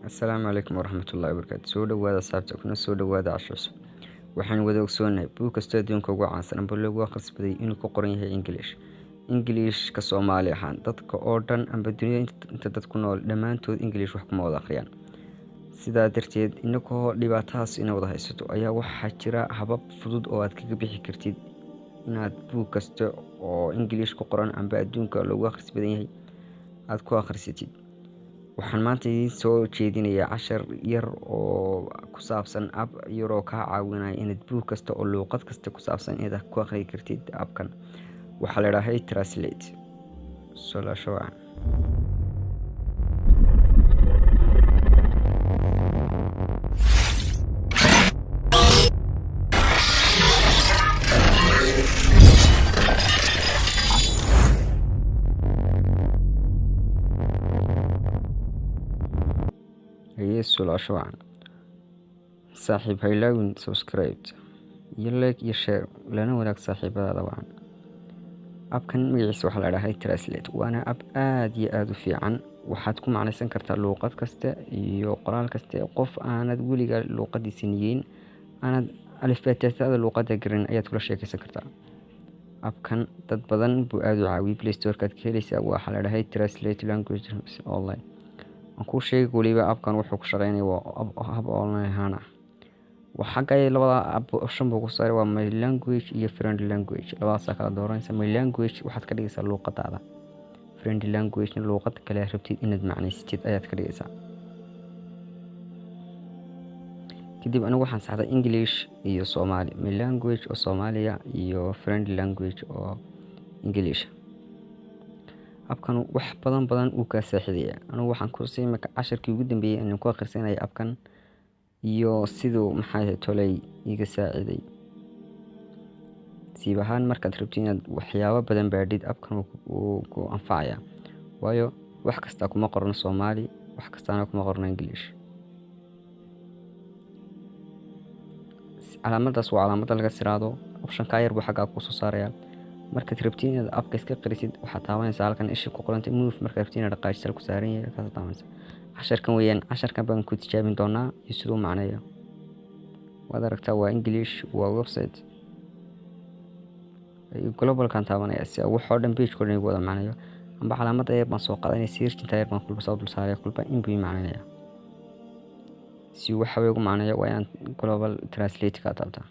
Asalaamu calaykum waraxmatullaahi wabarakaatu. Soo dhawaada asxaabta kuna soo dhawaada casho cusub. Waxaan wada ogsoonahay buug kasta adduunka ugu caansan amba lagu akhrisbaday inuu ku qoran yahay English ka Soomaali ahaan dadka oo dhan amba dunida inta dad ku nool dhammaantood English wax kuma wada akhriyaan. Sidaa darteed inagoo dhibaatadaas ina wada haysato ayaa waxaa jira habab fudud oo aad kaga bixi kartid inaad buug kasta oo English ku qoran amba adduunka lagu akhrisbadan yahay aad ku akhrisatid. Waxaan maanta idin soo jeedinayaa cashar yar oo ku saabsan app yar oo kaa caawinaya inaad buug kasta oo luqad kasta ku saabsan inaad ku akhri kartid appkan. Waxaa la yiraahdaa Translate. Solution. Solution. Saaxiib ha ilaawin subscribe iyo like iyo share lana wadaag saaxiibadaada waan. Appkan magaciisa waxaa la yiraahdaa Translate. Waana app aad iyo aad u fiican. Waxaad ku macnaysan kartaa luqad kasta iyo qoraal kasta qof aanad weliga luqadiisa niyeyn aanad alifbeetada luqadda garan ayaad kula sheekaysan kartaa. Appkan dad badan buu aad u caawiyaa Play Store-ka ka helaysaa. Waxaa la yiraahdaa Translate Language Online. Ku sheeg waliba appkan wuxuu ku shaqeynayaa hab online ahaan. Waxa ay labada app option buu ku saaray waa My Language iyo Friendly Language. labadaas kala dooranaysa. My Language waxaad ka dhigaysaa luqadaada. Friendly Language luqad kale rabtid inaad macnaysatid ayaad ka dhigaysaa. Kadib anigu waxaan saxday English iyo Soomaali. My Language oo Soomaaliya iyo Friendly Language oo English. Appkan wax badan uu ka saaxideeyaa. Anigu waxaan ku sii marka casharkii ugu dambeeyay inaan ku akhrisanay appkan iyo sidoo maxay tolay iga saaciday. Siibahan markaad rabtid inaad waxyaabo badan baadhid appkan uu ku anfacaya. Waayo wax kasta kuma qorno Soomaali, wax kasta kuma qorno English. Calaamadaas waa calaamad laga siraado. Option ka yar buu xagga ku soo saaraya. markaad rabtid inaad appka iska qarisid waxaad taabanaysaa halkan isha ku qoranta move markaad rabtid inaad dhaqaajisal ku saaran yahay ka taabanaysaa. Casharkan baan ku tijaabin doonaa iyo sidoo macnaheeyo. Waad aragtaa waa English waa website global kan taabanaya si wax oo dhan page kooda wada macnaheeyo amba calaamad ay baan soo qaadanay search inta yar baan kulba soo dul saaray kulba in buu macnaheeyo si waxa weey ugu macnaheeyo waa in global translate ka taabta.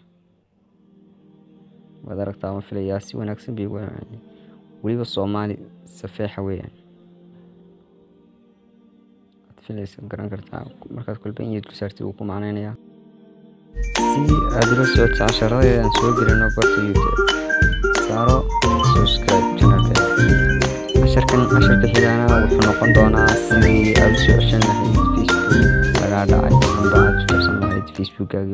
waad aragtaa ma filayaa si wanaagsan bay ugu macnaheeyo waliba Soomaali safeexa weeyaan. aad filaysa garan kartaa markaad kulba in yidku saartay uu ku macnaheeyo si aad la soo casharada aan soo gelino barta YouTube saaro subscribe channelka. casharka xigana wuxuu noqon doonaa sidii aad soo ceshan lahayd Facebook laga dhacay amba aad ku qabsan lahayd Facebook-gaaga.